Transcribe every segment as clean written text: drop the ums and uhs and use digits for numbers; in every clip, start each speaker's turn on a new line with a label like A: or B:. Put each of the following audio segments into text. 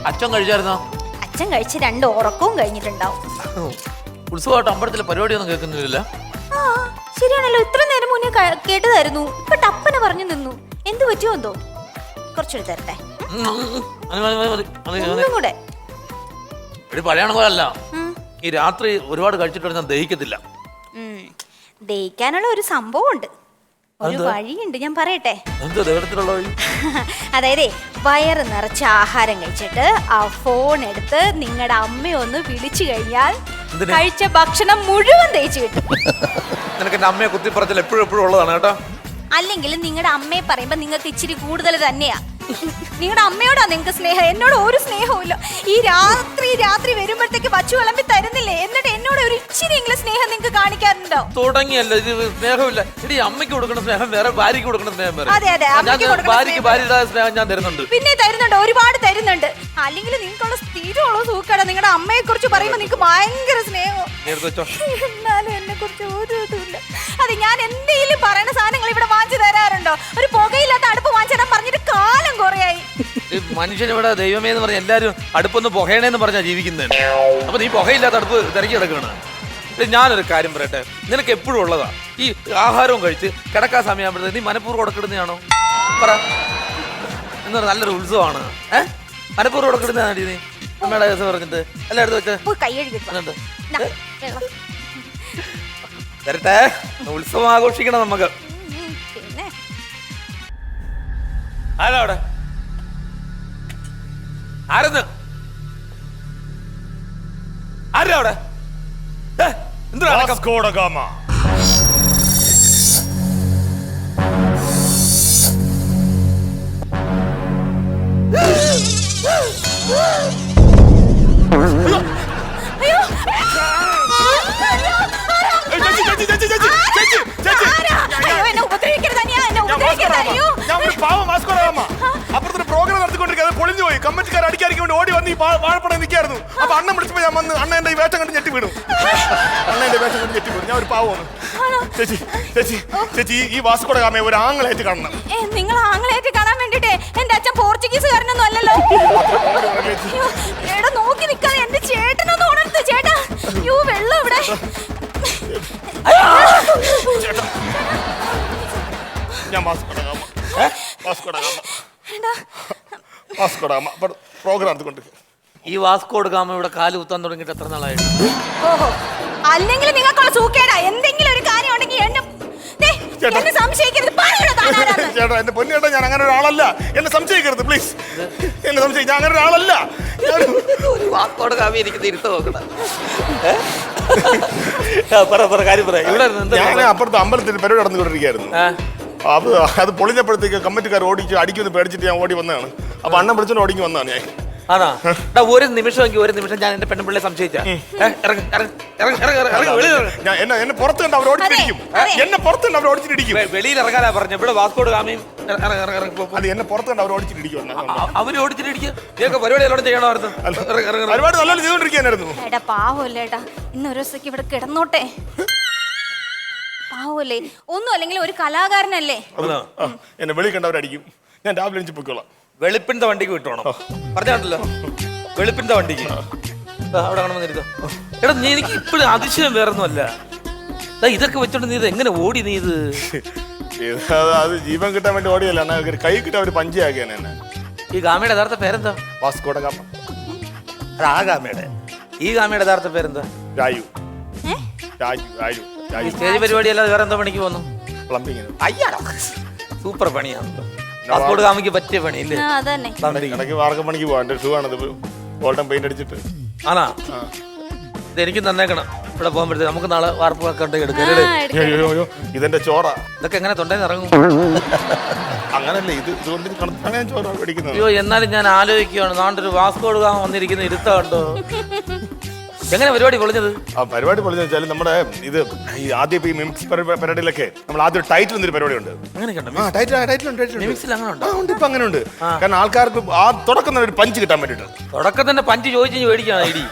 A: അച്ഛൻ കഴിച്ചായിരുന്നോ?
B: അച്ഛൻ കഴിച്ച് 2 ഉറക്കവും കഴിഞ്ഞിട്ടുണ്ടാവും.
A: ഉത്സവമായിട്ട് അമ്പലത്തിലെ പരിപാടിയൊന്നും കേൾക്കുന്നില്ല.
B: ആ ശരിയാണല്ലോ, ഇത്ര നേരം മുന്നേ കേട്ടതായിരുന്നു. ഇപ്പൊ ടപ്പനെ പറഞ്ഞു നിന്നു. എന്ത് പറ്റിയോ എന്തോ. കുറച്ചുകൂടി തരട്ടെ. ഒന്നും കൂടെ.
A: പഴയണ പോലല്ല, ഈ രാത്രി ഒരുപാട് കഴിച്ചിട്ട് ഞാൻ ദഹിക്കത്തില്ല.
B: ദഹിക്കാനുള്ള ഒരു സംഭവം ഉണ്ട്, ഒരു വഴിയുണ്ട്, ഞാൻ പറയട്ടെ. അതായത് വയറ് നിറച്ച് ആഹാരം കഴിച്ചിട്ട് ആ ഫോൺ എടുത്ത് നിങ്ങളുടെ അമ്മയൊന്ന് വിളിച്ചു കഴിഞ്ഞാൽ കഴിച്ച ഭക്ഷണം മുഴുവൻ തേച്ച് കിട്ടും.
A: നിനക്ക് എന്റെ അമ്മയെ കുത്തിപ്പറച്ചിൽ എപ്പോഴും ഉള്ളതാണ് കേട്ടോ.
B: അല്ലെങ്കിൽ നിങ്ങളുടെ അമ്മയെ പറയുമ്പോ നിങ്ങൾക്ക് ഇച്ചിരി കൂടുതൽ തന്നെയാ. നിങ്ങളുടെ അമ്മയോടാ നിങ്ങൾക്ക് സ്നേഹം, എന്നോട് ഒരു സ്നേഹവും ഇല്ല. ഈ രാത്രി വരുമ്പോഴത്തേക്ക് വച്ചു വിളമ്പി തരുന്നില്ലേ, എന്നിട്ട് എന്നോട് ഒരു ഇച്ചിരിയെങ്കിലും സ്നേഹം നിങ്ങൾക്ക് കാണിക്കാറുണ്ടോ?
A: തുടങ്ങിയല്ലോ ഇത് സ്നേഹമില്ല. ഇടി അമ്മയ്ക്ക് കൊടുക്കുന്ന സ്നേഹം വേറെ, ഭാര്യക്ക് കൊടുക്കുന്ന സ്നേഹം വേറെ.
B: അതെ അതെ,
A: ഭാര്യയുടെ സ്നേഹം ഞാൻ തരുന്നുണ്ട്.
B: പിന്നെ തരുന്നുണ്ട്, ഒരുപാട് തരുന്നുണ്ട്. അല്ലെങ്കിൽ നിങ്ങൾക്കുള്ള സ്ഥിരമുള്ള സൂക്കാടാ. നിങ്ങളുടെ അമ്മയെ കുറിച്ച് പറയുമ്പോ നിങ്ങൾക്ക് ഭയങ്കര സ്നേഹം, എന്നാലും എന്നെ കുറിച്ച് ഒരു ഇതുമില്ല. അതെ, ഞാൻ എന്തെങ്കിലും പറയുന്ന സാധനങ്ങൾ ഇവിടെ വാങ്ങിച്ചു തരാറുണ്ടോ? ഒരു പുകയില്ലാത്ത അടുപ്പ് വാങ്ങിച്ചു തരാൻ പറഞ്ഞിട്ട് കാലം കുറയായി.
A: മനുഷ്യനിവിടെ ദൈവമേ എന്ന് പറഞ്ഞ എല്ലാരും അടുപ്പൊന്ന് പുകയണേന്ന് പറഞ്ഞാ ജീവിക്കുന്നത്. അപ്പൊ നീ പുകയില്ലാത്ത അടുപ്പ് തിരക്കി കിടക്കുകയാണ്. ഞാനൊരു കാര്യം പറയട്ടെ, നിനക്ക് എപ്പോഴും ഉള്ളതാ ഈ ആഹാരവും കഴിച്ച് കിടക്കാൻ സമയമാകുമ്പോഴത്തേക്ക് നീ മനഃപൂർവ്വം ഉടക്കിടുന്നതാണോ? പറ. എന്നൊരു നല്ലൊരു ഉത്സവമാണ്. മനഃപൂർവ്വം ഉടക്കിടുന്നതാണ് നീ അമ്മയുടെ ദിവസം പറഞ്ഞിട്ട് എല്ലായിടത്തും വെച്ച് തരട്ടെ. ഉത്സവം ആഘോഷിക്കണം നമുക്ക്. ആരാ അവിടെ? ആരെന്ന്? ആരാ അവിടെ? എന്തുവാ?
C: അപ്പുറത്തൊരു പ്രോഗ്രാം നടത്തിക്കൊണ്ടിരിക്കുന്നത് പൊളിഞ്ഞു പോയി. കമ്മിറ്റിക്കാർ അടിക്കാരിക്ക് വേണ്ടി ഓടി വന്ന് ഈ വാഴപ്പടം നിൽക്കായിരുന്നു. അപ്പൊ അണ്ണൻ വിളിച്ചപ്പോ ഞാൻ വന്ന് അണ്ണ എന്റെ ഈ വേഷം കണ്ട് ഞെട്ടി വീണു. ഞാൻ ഒരു പാവമാണ്. ചേച്ചി ഈ വാസ്കോഡ ഗാമയെ ഒരു ആംഗ്ലമായിട്ട് കാണണം.
B: നിങ്ങൾ ആംഗ്ലമായിട്ട് കാണാൻ വേണ്ടിട്ടേ എന്റെ അച്ഛൻ പോർച്ചുഗീസുകാരനൊന്നും അല്ലല്ലോ. എടാ നോക്കി നിൽക്കാതെ എന്റെ ചേട്ടനൊന്നും ഉണർത്ത്. ചേട്ടാ വെള്ളം ഇവിടെ.
C: ഞാൻ പ്രോഗ്രാം നടത്തിക്കൊണ്ടിരിക്കുക.
A: ഈ വാസ്കോഡ് ഗാമ ഇവിടെ കാല് കുത്താൻ തുടങ്ങിയിട്ട് എത്ര നാളായിട്ട്?
B: ഓഹോ, അല്ലെങ്കിൽ നിങ്ങൾക്കുള്ള സൂക്കേടാ. എന്തെങ്കിലും ഒരു കാര്യം ഉണ്ടെങ്കിൽ എന്നെ സംശയിക്കരുത്.
C: ചേട്ടാ, എന്റെ പൊന്നേട്ടാ, ഞാൻ അങ്ങനെ ഒരാളല്ല. എന്നെ സംശയിക്കരുത് പ്ലീസ്. എന്നെ സംശയിക്കും, ഞാൻ അങ്ങനെ ഒരാളല്ല.
A: വാസ്കോഡ് ഗാമ എനിക്ക് തിരുത്ത് നോക്കണം.
C: ഞാൻ അപ്പുറത്ത് അമ്പലത്തിൽ പരിപാടി നടന്നുകൊണ്ടിരിക്കുകയായിരുന്നു. അത് പൊളിഞ്ഞപ്പോഴത്തേക്ക് കമ്മിറ്റിക്കാർ ഓടിച്ച് അടിക്കുമെന്ന് പേടിച്ചിട്ട് ഞാൻ ഓടി വന്നതാണ്. അപ്പൊ അണ്ണൻ വിളിച്ചോണ്ട് ഓടിക്ക് വന്നതാണ് ഞാൻ.
A: ആണോ? ഒരു നിമിഷം ഞാൻ എന്റെ പെണ്ണുപിള്ളയെ സംശയിച്ച
C: എന്നെ പുറത്ത് കണ്ട് അവർ ഓടിച്ചിരിക്കും. എന്നെ പുറത്ത് കണ്ട് അവർ ഓടിച്ചിരിക്കും.
A: വെളിയിൽ ഇറങ്ങാനാ പറഞ്ഞു. ഇവിടെ വാസ്കോഡ് ഗാമയും
C: അത് എന്നെ പുറത്ത് കണ്ട് അവർ ഓടിച്ചിരിക്കും.
A: അവര് ഓടിച്ചിരിക്കും. പരിപാടി എല്ലാം ചെയ്യണമായിരുന്നു.
C: ഒരുപാട് നല്ലോണം ചെയ്തോണ്ടിരിക്കാനായിരുന്നു.
B: പാവല്ലേട്ടാ, ഇന്നൊരു ദിവസത്തേക്ക് ഇവിടെ കിടന്നോട്ടെ. പാവല്ലേ, ഒന്നും അല്ലെങ്കിൽ ഒരു കലാകാരനല്ലേ.
C: എന്നെ വെളി കണ്ടവരടിക്കും. ഞാൻ രാവിലെ എണിച്ച് പൊയ്ക്കോളാം.
A: വെളുപ്പിന്റെ വണ്ടിക്ക് വിട്ടോണം പറഞ്ഞാണല്ലോ. വെളുപ്പിന്റെ വണ്ടിക്ക് അവിടെ കാണുന്നിരിക്കോ. എടാ നീ എനിക്ക് ഇപ്പോഴും അതിശയം വേറൊന്നും അല്ല. ഇതൊക്കെ വെച്ചോണ്ട് നീ ഇത് എങ്ങനെ ഓടി? നീ ഇത്
C: അത് ജീവൻ കിട്ടാൻ വേണ്ടി ഓടിയല്ല, കൈ കിട്ടാൻ ഒരു പഞ്ചയാക്കിയാണ് എന്നെ.
A: ഈ ഗാമയുടെ യഥാർത്ഥ പേരെന്താ?
C: Vasco da gamma.
A: ആ ഗാമയുടെ. ഈ ഗാമയുടെ യഥാർത്ഥ പേരെന്താ?
C: രായു.
A: സ്റ്റേജ് പരിപാടി അല്ലാതെ വേറെ എന്താ പണിക്ക് പോന്നു?
C: പ്ലംബിങ്.
A: അയ്യാടോ, സൂപ്പർ പണിയാണല്ലോ. വാസ്കോഡ് ഗാമയ്ക്ക് പറ്റിയ പണിയില്ലേ?
C: ഇടയ്ക്ക് വാർക്കപ്പണിക്ക് പോവാൻ ഷൂവാണത്. ഗോൾഡൻ പെയിന്റ് അടിച്ചിട്ട്.
A: ആണാ? ഇതെനിക്കും തന്നേക്കണം. ഇവിടെ പോകുമ്പോഴത്തേക്ക് നമുക്ക് നാളെ വാർപ്പ് കണ്ടേ എടുക്കാം.
C: ഇതെന്റെ ചോറ.
A: ഇതൊക്കെ എങ്ങനെ തൊണ്ടേന്ന് ഇറങ്ങും?
C: അങ്ങനല്ലേ ഇത് ഇതുകൊണ്ട് അങ്ങനെ ചോറ പിടിക്കുന്നത്.
A: അയ്യോ, എന്നാലും ഞാൻ ആലോചിക്കുകയാണ്, നാണ്ടൊരു വാസ്കോഡ് ഗാമ വന്നിരിക്കുന്ന ഇരുത്ത കണ്ടോ? എങ്ങനെ പരിപാടി പൊളിഞ്ഞത്?
C: ആ പരിപാടി പൊളിഞ്ഞു വെച്ചാൽ നമ്മുടെ ഇത് ഈ ആദ്യം ഈ മിമിക്സ് പരിപാടിയിലൊക്കെ നമ്മൾ ആദ്യം ടൈറ്റിൽ എന്നൊരു പരിപാടി ഉണ്ട്. ഇപ്പൊ അങ്ങനെ ഉണ്ട്. കാരണം ആൾക്കാർക്ക് ആ തുടക്കം ഒരു പഞ്ച് കിട്ടാൻ വേണ്ടിട്ട്.
A: തുടക്കം തന്നെ പഞ്ച് ചോദിച്ചു മേടിക്കാണ് ഐഡി.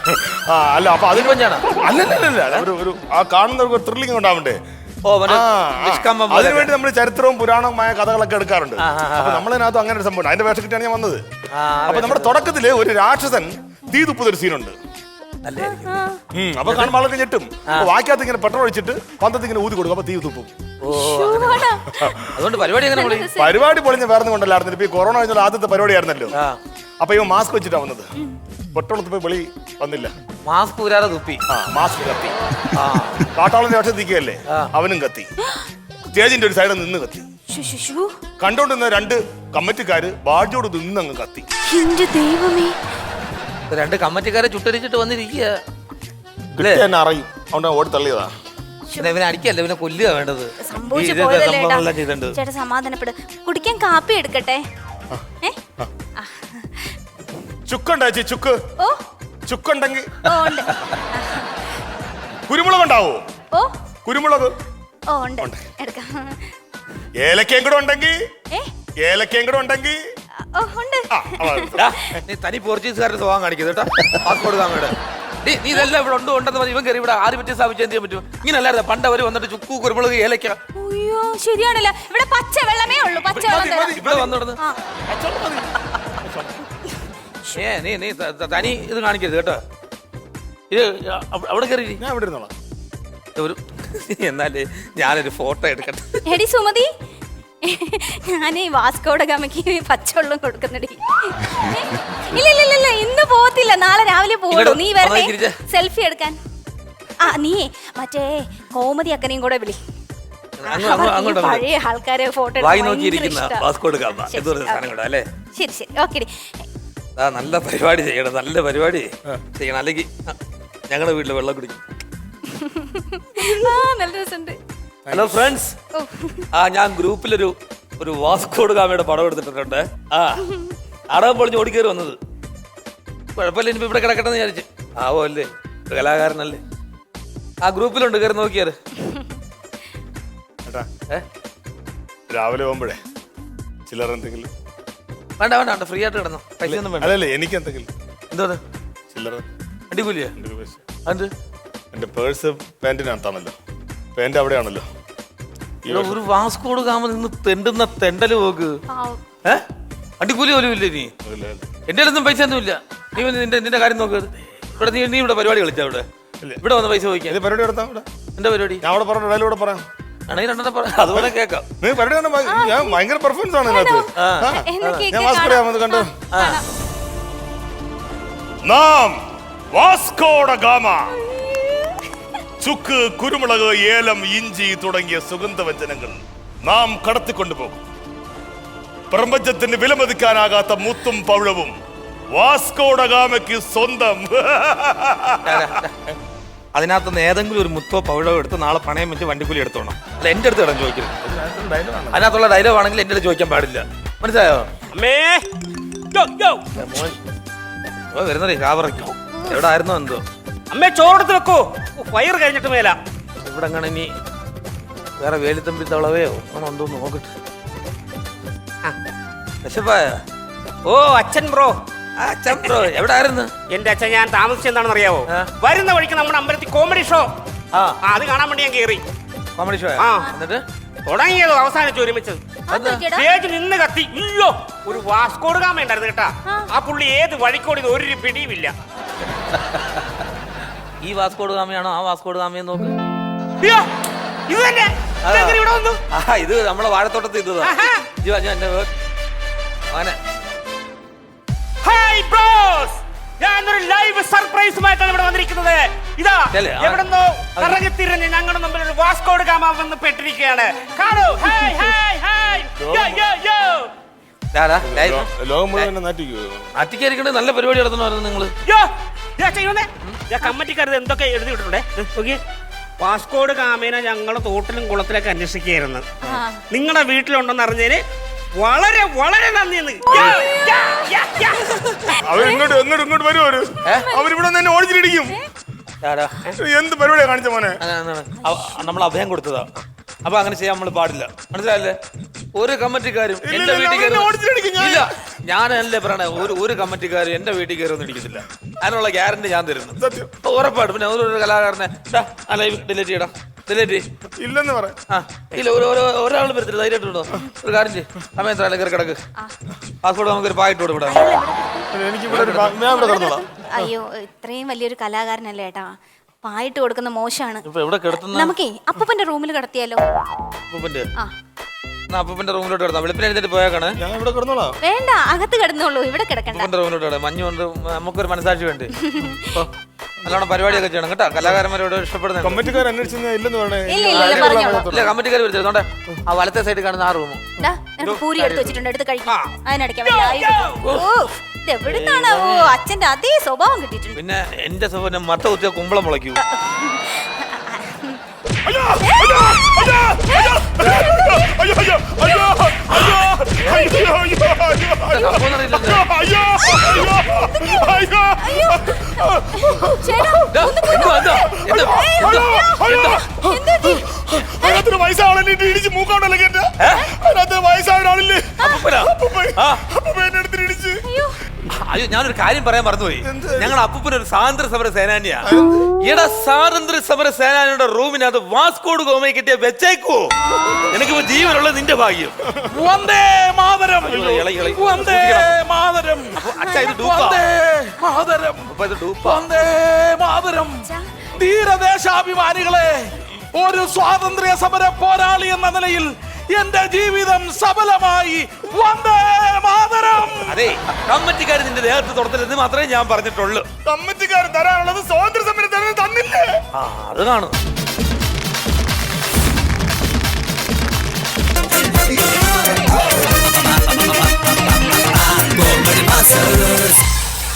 C: അല്ല, അപ്പൊ അതിന് പഞ്ചാണ്. അല്ലല്ല, ഒരു ആ കാണുന്നവർക്ക് ത്രില്ലിംഗ് ഉണ്ടാവണ്ടേ. അതിനുവേണ്ടി നമ്മൾ ചരിത്രവും പുരാണവുമായ കഥകളൊക്കെ എടുക്കാറുണ്ട്. അപ്പൊ നമ്മളതിനകത്ത് അങ്ങനെ ഒരു സംഭവം അതിന്റെ വേഷം കിട്ടിയാണ് ഞാൻ വന്നത്. അപ്പൊ നമ്മുടെ തുടക്കത്തില് ഒരു രാക്ഷസൻ തീ തുപ്പുന്നൊരു സീനുണ്ട്. അപ്പൊ കാണുമ്പോൾ ആളൊക്കെ ഞെട്ടും. വാക്കകത്ത് ഇങ്ങനെ പെട്രോൾ ഒഴിച്ചിട്ട് പന്തത്ത് ഇങ്ങനെ ഊതി കൊടുക്കും. അപ്പൊ തീ തുപ്പും.
A: അതുകൊണ്ട്
C: പരിപാടി പൊളിഞ്ഞ വേറെ കൊണ്ടല്ലായിരുന്നു. ഇപ്പൊ ഈ കൊറോണ കഴിഞ്ഞാൽ ആദ്യത്തെ പരിപാടിയായിരുന്നല്ലോ. അപ്പൊ ഇവ മാസ്ക് വെച്ചിട്ടാ വന്നത്. പെട്രോൾ തുപ്പി വെളി വന്നില്ല.
A: മാസ്ക് ഊരാതെ തുപ്പി.
C: മാസ്ക് കത്തി. കാട്ടാളന്റെ പക്ഷം നിൽക്കുകയല്ലേ, അവനും കത്തി. സ്റ്റേജിന്റെ ഒരു സൈഡിൽ നിന്ന് കത്തി. കണ്ടോണ്ടിരുന്ന 2 കമ്മിറ്റിക്കാര് ബാഡ്ജോട് നിന്നങ്ങ് കത്തി.
B: ദൈവമേ,
A: 2 കമ്മിറ്റിക്കാരെ ചുട്ടരിച്ചിട്ട് വന്നിരിക്കുക.
C: എന്നെ അറിയും, അതുകൊണ്ട് ഓടി തള്ളിയതാ.
A: ഇവനെ അടിക്കല്ല, ഇവനെ കൊല്ലുക വേണ്ടത്.
B: ചേട്ടാ സമാധാനപ്പെട്. കുടിക്കാൻ കാപ്പി എടുക്കട്ടെ?
C: ചുക്കുണ്ടാ ചുക്ക്? ചുക്കുണ്ടെങ്കിൽ കുരുമുളക് ഉണ്ടാവോ? കുരുമുളക് ഏലക്കയും കൂടെ ഉണ്ടെങ്കിൽ
A: നീ തനി പോർച്ചുഗീസുകാരുടെ സ്വഭാവം കാണിക്കുന്നത് കേട്ടോ. പാസ്പോർട്ട് കാമയുടെ നീ ഇതെല്ലാം ഇവിടെ ഉണ്ടെന്ന് പറഞ്ഞ് ഇവൻ കയറി ഇവിടെ ആര് പറ്റി സ്ഥാപിച്ച് എന്ത് ചെയ്യാൻ പറ്റും? ഇങ്ങനല്ലായിരുന്നു പണ്ട് അവര് വന്നിട്ട് ചുക്കു കുരുമുളക് ഏലക്ക.
B: അയ്യോ ശരിയാണല്ലോ, ഇവിടെ പച്ച വെള്ളമേ ഉള്ളൂ. പച്ച വെള്ളം
A: ഇവിടെ വന്നിടുന്നു. നീ തനി ഇത് കാണിക്കരുത് കേട്ടോ. ഇത് അവിടെ കയറി
C: ഞാൻ ഇവിടെ ഇരുന്നോളാം.
A: എന്നാലേ ഞാനൊരു ഫോട്ടോ എടുക്കട്ടെ.
B: എടി സുമതി, ഞാനീ വാസ്കോഡ ഗാമയ്ക്ക് പച്ചവെള്ളം കൊടുക്കുന്നുണ്ട്. ഇല്ല ഇന്ന് പോകത്തില്ല, നാളെ രാവിലെ പോകുള്ളൂ. നീ വരണേ സെൽഫി എടുക്കാൻ. നീ മറ്റേ കോമതി അക്കനെയും കൂടെ വിളി. പഴയ ആൾക്കാരെ ഫോട്ടോ ശരി ശരി ഓക്കെ.
A: നല്ല പരിപാടി ചെയ്യണം, നല്ല പരിപാടി ചെയ്യണം, അല്ലെങ്കിൽ ഞങ്ങളുടെ വീട്ടിൽ വെള്ളം കുടിക്കും.
B: നല്ല രസമുണ്ട്.
A: ഹലോ ഫ്രണ്ട്സ്, ഞാൻ ഗ്രൂപ്പിലൊരു വാസ്കോഡ് ഗാമയുടെ പടം എടുത്തിട്ടുണ്ട്. അടകം പൊളിഞ്ഞ് ഓടിക്കേറി വന്നത്. കുഴപ്പമില്ല, ഇനിയിപ്പോ ഇവിടെ കിടക്കട്ടെ എന്ന് വിചാരിച്ചു. ആവോ അല്ലേ, ഒരു കലാകാരനല്ലേ. ആ ഗ്രൂപ്പിലുണ്ട്, കയറി നോക്കിയാറ്.
C: രാവിലെ പോകുമ്പോഴേ ചിലർ എന്തെങ്കിലും
A: വേണ്ട ഫ്രീ ആയിട്ട് കിടന്നോ, പൈസ ഒന്നും വേണ്ട.
C: അതല്ലേ എനിക്ക് എന്തെങ്കിലും
A: എന്താ
C: ചില്ലറ
A: അടിക്കൂലിയാ? അത്
C: എന്റെ പേഴ്സ് പാന്റിനകത്താണല്ലോ, പാന്റ് അവിടെയാണല്ലോ.
A: ഒരു വാസ്കോഡ് ഗാമ നിന്ന് തെണ്ടുന്ന തെണ്ടല് പോക്ക്. അടിക്കൂലി പോലും ഇല്ല. നീ എന്റെ അടുത്തും പൈസ ഒന്നും ഇല്ല. നീ നിന്റെ കാര്യം നോക്ക്. ഇവിടെ നീ ഇവിടെ പരിപാടി കളിച്ചാ? ഇവിടെ വന്ന് പൈസ ചോദിക്കാം.
C: പരിപാടി നടത്താം.
A: എന്റെ പരിപാടി
C: ഞാൻ അവിടെ പറഞ്ഞു, ഡയലോഗ് കൂടെ പറയാം.
A: ആണെങ്കിൽ രണ്ടെണ്ണം പറയാം, അതുപോലെ കേൾക്കാം.
C: നീ പരിപാടി ഞാൻ ഭയങ്കര പെർഫോമൻസ് ആണ് ഇതിനകത്ത്. ഞാൻ വാസ്കോഡ് കണ്ടു. നാം വാസ്കോഡ ഗാമ ചുക്ക്, കുരുമുളക്, ഏലം, ഇഞ്ചി തുടങ്ങിയ സുഗന്ധവ്യഞ്ജനങ്ങൾ നാം കടത്തിക്കൊണ്ടുപോകും. പ്രപഞ്ചത്തിന് വിലമതിക്കാനാകാത്ത മുത്തും പവിഴവും വാസ്കോഡ ഗാമയ്ക്ക് സ്വന്തം.
A: അതിനകത്തുനിന്ന് ഏതെങ്കിലും ഒരു മുത്തോ പവിഴോ എടുത്ത് നാളെ പണയം വെച്ച് വണ്ടിക്കൂലി എടുത്തോണം. അല്ല എന്റെ അടുത്ത് കിടന്ന് ചോദിക്കരുത്. അതിനകത്തുള്ള ഡയലോഗ് ആണെങ്കിൽ എന്റെ അടുത്ത് ചോദിക്കാൻ പാടില്ല. മനസ്സിലായോ? വരുന്നതേ കാവറയ്ക്കോ എവിടെ ആയിരുന്നോ എന്തോ.
D: അമ്മേ ചോറെടുത്ത് വെക്കോ, വയറ് കഴിഞ്ഞിട്ട് മേല.
A: ഇവിടെ അങ്ങനെ ഇനി വേറെ വേലിത്തമ്പി തളവയോ അങ്ങനെ എന്തോന്ന് നോക്കട്ടെ.
D: ഓ അച്ഛൻ ബ്രോ.
A: അച്ഛൻ ബ്രോ എവിടെ ആയിരുന്നു?
D: എന്റെ അച്ഛൻ ഞാൻ താമസിച്ചെന്താണെന്ന് അറിയാവോ? വരുന്ന വഴിക്ക് നമ്മുടെ അമ്പലത്തിൽ കോമഡി ഷോ, അത് കാണാൻ വേണ്ടി ഞാൻ കയറി.
A: കോമഡി ഷോ എന്നിട്ട്
D: തുടങ്ങിയതോ അവസാനിച്ചു ഒരുമിച്ചത്. സ്റ്റേജ് നിന്ന് കത്തി. അയ്യോ, ഒരു വാസ്കോഡ് ഗാമ ഉണ്ടായിരുന്നു കേട്ടാ. ആ പുള്ളി ഏത് വഴിക്കോടിയത് ഒരു പിടിയുമില്ല.
A: ഈ വാസ്കോഡ് ഗാമയാണോ ആ വാസ്കോഡ് ഗാമയെന്ന് നോക്ക്.
D: ഇത് തന്നെ ഇവിടെ വന്നു.
A: ഇത് നമ്മളെ വാഴത്തോട്ടത്തിൽ ഇതാ.
D: ഹായ് ബ്രോസ്, ഞാനൊരു ലൈവ് സർപ്രൈസുമായിട്ടാണ് ഇവിടെ വന്നിരിക്കുന്നത്. ഇതാ എവിടെന്നോ കറങ്ങിത്തിരിഞ്ഞ് ഞങ്ങളുടെ മുമ്പിൽ ഒരു വാസ്കോഡ് ഗാമ വന്ന് പെട്ടിരിക്കുകയാണ്. കാണൂ. ഹായ് ഹായ് ഹായ് യോ യോ.
C: ലോകം മുഴുവൻ
A: നാട്ടിക്കാരിക്കണേ നല്ല പരിപാടി നടത്തണമായിരുന്നു നിങ്ങള്.
D: കമ്മറ്റിക്കാരത് എന്തൊക്കെ എഴുതി വിട്ടിട്ടുണ്ടേ. വാസ്കോഡ് ഗാമേനെ ഞങ്ങള് തോട്ടിലും കുളത്തിലൊക്കെ അന്വേഷിക്കുകയായിരുന്നു. നിങ്ങളുടെ വീട്ടിലുണ്ടെന്ന് അറിഞ്ഞതിന് വളരെ വളരെ നന്ദിയെന്ന്.
C: ഇങ്ങോട്ട് വരുമോ? അവരിവിടെ തന്നെ ഓടിച്ചിരിക്കും. എന്ത് പരിപാടിയാ കാണിച്ച മോനെ?
A: നമ്മൾ അഭയം കൊടുത്തതാ. അപ്പൊ അങ്ങനെ ചെയ്യാൻ നമ്മൾ പാടില്ല. മനസ്സിലായല്ലേ? ഒരു കമ്മിറ്റിക്കാരും എന്റെ വീട്ടിൽ കയറില്ല. ഞാനല്ലേ പറയണേ, ഒരു കമ്മിറ്റിക്കാരും എന്റെ വീട്ടിൽ കയറി ഒന്നും ഇടിക്കത്തില്ല. അതിനുള്ള ഗ്യാരണ്ടി ഞാൻ തരുന്നു. ഉറപ്പായിട്ട്. പിന്നെ ഒരു കലാകാരനെ ലൈവ് ഡിലീറ്റ് ചെയ്യടാ.
C: ഇല്ലെന്ന് പറയാം.
A: ഇല്ല ഒരാൾ വരത്തില്ല, ധൈര്യമായിട്ടുണ്ടോ? ഒരു കാര്യം ചെയ്യും, സമയത്ത് കയറി കിടക്ക്. പാസ്പോർട്ട് നമുക്കൊരു പായിട്ട് കൊടുക്കാം.
C: എനിക്ക് ഇവിടെ ഞാൻ ഇവിടെ കിടന്നോളാം.
B: അയ്യോ, ഇത്രയും വലിയൊരു കലാകാരനല്ലേ ഏട്ടാ, പായിട്ട് കൊടുക്കുന്ന മോശമാണ്.
A: എവിടെ കിടത്തുന്ന?
B: നമുക്കേ അപ്പൂപ്പന്റെ റൂമിൽ കിടത്തിയാലോ?
A: അപ്പൂപ്പന്റെ
B: ആ
A: അപ്പൂപ്പന്റെ റൂമിലോട്ട് കിടത്താം. വെളുപ്പിനെ എഴുന്നേറ്റ് പോയേക്കാണ്.
C: ഞാൻ ഇവിടെ കിടന്നോളാം.
B: വേണ്ട, അകത്ത് കിടന്നോളൂ, ഇവിടെ കിടക്കണ്ട.
A: അപ്പൂപ്പന്റെ റൂമിലോട്ട് കിടക്കാം. മഞ്ഞ് കൊണ്ട് നമുക്കൊരു മനസാക്ഷി വേണ്ടി നല്ലോണം പരിപാടിയൊക്കെ ചെയ്യണം കേട്ടോ. കലാകാരന്മാരോട് ഇഷ്ടപ്പെടുന്ന
C: കമ്മിറ്റിക്കാർ അന്വേഷിച്ച ഇല്ലെന്ന് പറയണേ.
B: പറഞ്ഞോളൂ.
A: കമ്മിറ്റിക്കാർ വിളിച്ചോട്ടെ. ആ വലത്തെ സൈഡിൽ കാണുന്ന ആ റൂം.
B: പൂരി എടുത്ത് വെച്ചിട്ടുണ്ട്, എടുത്ത് കഴിക്കാം. അതിനടയ്ക്കാൻ എവിടുന്നാണ് അച്ഛന്റെ അതേ സ്വഭാവം കിട്ടിയിട്ടുണ്ട്.
A: പിന്നെ എന്റെ സ്വഭാവം മട്ട കുത്തിയ കുമ്പളം മുളയ്ക്കൂ.
C: അയ്യോ അയ്യോ അയ്യോ അയ്യോ അയ്യോ അയ്യോ അയ്യോ അയ്യോ അയ്യോ അതിനകത്തൊരു വയസ്സാളെ ഇടിച്ച് മൂക്കാണല്ലോ കേട്ട. അതിനകത്ത് വയസ്സായ ഒരാളില്ലേ, എന്നെ എടുത്തിട്ട് ഇടിച്ച്.
A: അയ്യോ, ഞാനൊരു കാര്യം പറയാൻ മറന്നുപോയി. ഞങ്ങൾ അപ്പൂപ്പനൊരു സ്വാതന്ത്ര്യ സമര സേനാനിയാ. എടാ, സ്വാതന്ത്ര്യ സമര സേനാനിയുടെ റൂമിനകത്ത് വാസ്കോഡ് ഗാമയെ കിട്ടിയ വെച്ചേക്കോ. എനിക്കിപ്പോ ജീവനുള്ള നിന്റെ ഭാഗ്യം.
E: വന്ദേ മാതരം, വന്ദേ മാതരം, വന്ദേ മാതരം. ധീരദേശാഭിമാനികളെ, ഒരു സ്വാതന്ത്ര്യ സമര പോരാളി എന്ന നിലയിൽ എന്റെ ജീവിതം സഫലമായി. വന്ദേ മാതരം.
A: അതെ, കമ്മിറ്റിക്കാർ നിന്റെ ദേഹത്ത് തുടത്തില്ലെന്ന് മാത്രമേ ഞാൻ പറഞ്ഞിട്ടുള്ളൂ.
C: കമ്മിറ്റിക്കാർ തരാനുള്ളത് സ്വാതന്ത്ര്യ സമരം തന്നില്ലേ?
A: അത് കാണും.